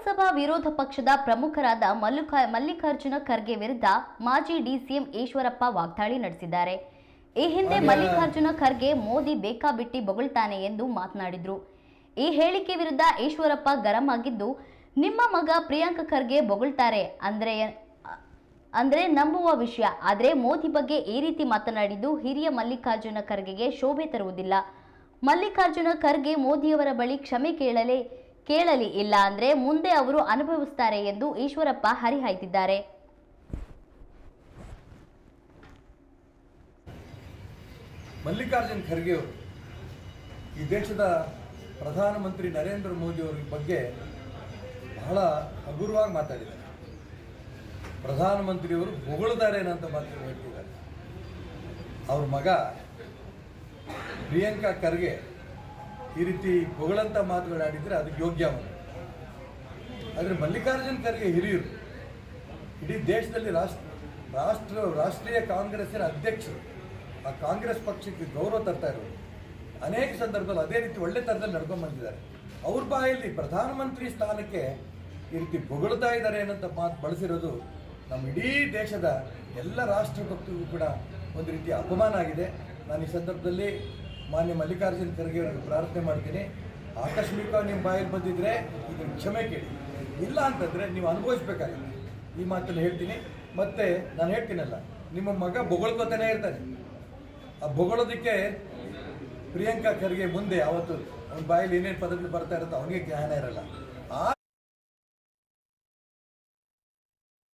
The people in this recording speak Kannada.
ಲೋಕಸಭಾ ವಿರೋಧ ಪಕ್ಷದ ಪ್ರಮುಖರಾದ ಮಲ್ಲಿಕಾರ್ಜುನ ಖರ್ಗೆ ವಿರುದ್ಧ ಮಾಜಿ ಡಿಸಿಎಂ ಈಶ್ವರಪ್ಪ ವಾಗ್ದಾಳಿ ನಡೆಸಿದ್ದಾರೆ. ಈ ಹಿಂದೆ ಮಲ್ಲಿಕಾರ್ಜುನ ಖರ್ಗೆ ಮೋದಿ ಬೇಕಾಬಿಟ್ಟಿ ಬೊಗಳ್ತಾನೆ ಎಂದು ಮಾತನಾಡಿದ್ರು. ಈ ಹೇಳಿಕೆ ವಿರುದ್ಧ ಈಶ್ವರಪ್ಪ ಗರಂ ಆಗಿದ್ದು, ನಿಮ್ಮ ಮಗ ಪ್ರಿಯಾಂಕ್ ಖರ್ಗೆ ಬೊಗಳ್ತಾರೆ ಅಂದ್ರೆ ನಂಬುವ ವಿಷಯ. ಆದರೆ ಮೋದಿ ಬಗ್ಗೆ ಈ ರೀತಿ ಮಾತನಾಡಿದ್ದು ಹಿರಿಯ ಮಲ್ಲಿಕಾರ್ಜುನ ಖರ್ಗೆಗೆ ಶೋಭೆ ತರುವುದಿಲ್ಲ. ಮಲ್ಲಿಕಾರ್ಜುನ ಖರ್ಗೆ ಮೋದಿಯವರ ಬಳಿ ಕ್ಷಮೆ ಕೇಳಲಿ, ಇಲ್ಲ ಅಂದ್ರೆ ಮುಂದೆ ಅವರು ಅನುಭವಿಸುತ್ತಾರೆ ಎಂದು ಈಶ್ವರಪ್ಪ ಹರಿಹಾಯ್ದಿದ್ದಾರೆ. ಮಲ್ಲಿಕಾರ್ಜುನ್ ಖರ್ಗೆ ಅವರು ಈ ದೇಶದ ಪ್ರಧಾನಮಂತ್ರಿ ನರೇಂದ್ರ ಮೋದಿ ಅವರ ಬಗ್ಗೆ ಬಹಳ ಹಗುರವಾಗಿ ಮಾತಾಡಿದ್ದಾರೆ. ಪ್ರಧಾನಮಂತ್ರಿಯವರು ಹೊಗಳಿದ್ದಾರೆ ಅಂತ ಮಾತು ಹೇಳ್ತಿದ್ದಾರೆ. ಅವ್ರ ಮಗ ಪ್ರಿಯಾಂಕಾ ಖರ್ಗೆ ಈ ರೀತಿ ಹೊಗಳಂತ ಮಾತುಗಳಾಡಿದರೆ ಅದಕ್ಕೆ ಯೋಗ್ಯ ಅವನು. ಆದರೆ ಮಲ್ಲಿಕಾರ್ಜುನ್ ಖರ್ಗೆ ಹಿರಿಯರು, ಇಡೀ ದೇಶದಲ್ಲಿ ರಾಷ್ಟ್ರೀಯ ಕಾಂಗ್ರೆಸ್ಸಿನ ಅಧ್ಯಕ್ಷರು, ಆ ಕಾಂಗ್ರೆಸ್ ಪಕ್ಷಕ್ಕೆ ಗೌರವ ತರ್ತಾ ಇರೋರು, ಅನೇಕ ಸಂದರ್ಭದಲ್ಲಿ ಅದೇ ರೀತಿ ಒಳ್ಳೆ ಥರದಲ್ಲಿ ನಡ್ಕೊಂಡು ಬಂದಿದ್ದಾರೆ. ಅವ್ರ ಬಾಯಲ್ಲಿ ಪ್ರಧಾನಮಂತ್ರಿ ಸ್ಥಾನಕ್ಕೆ ಈ ರೀತಿ ಹೊಗಳ್ತಾ ಇದ್ದಾರೆ ಅನ್ನೋಂಥ ಮಾತು ಬಳಸಿರೋದು ನಮ್ಮ ಇಡೀ ದೇಶದ ಎಲ್ಲ ರಾಷ್ಟ್ರಭಕ್ತಿಗೂ ಕೂಡ ಒಂದು ರೀತಿಯ ಅಪಮಾನ ಆಗಿದೆ. ನಾನು ಈ ಸಂದರ್ಭದಲ್ಲಿ ಮಾನ್ಯ ಮಲ್ಲಿಕಾರ್ಜುನ್ ಖರ್ಗೆ ಅವರಿಗೆ ಪ್ರಾರ್ಥನೆ ಮಾಡ್ತೀನಿ, ಆಕಸ್ಮಿಕವಾಗಿ ನಿಮ್ಮ ಬಾಯಲ್ಲಿ ಬಂದಿದ್ದರೆ ಇದನ್ನು ಕ್ಷಮೆ ಕೇಳಿ, ಇಲ್ಲ ಅಂತಂದರೆ ನೀವು ಅನುಭವಿಸ್ಬೇಕಾಗುತ್ತೆ. ಈ ಮಾತನ್ನು ಹೇಳ್ತೀನಿ. ಮತ್ತು ನಾನು ಹೇಳ್ತೀನಲ್ಲ, ನಿಮ್ಮ ಮಗ ಬೊಗಳ್ಕೋತಾನೆ ಇರ್ತಾನೆ. ಆ ಬೊಗಳೋದಕ್ಕೆ ಪ್ರಿಯಾಂಕಾ ಖರ್ಗೆ ಮುಂದೆ ಅವತ್ತು ಅವನ ಬಾಯಲ್ಲಿ ಏನೇನು ಪದಗಳು ಬರ್ತಾ ಇರುತ್ತೋ ಅವನಿಗೆ ಜ್ಞಾನ ಇರಲ್ಲ.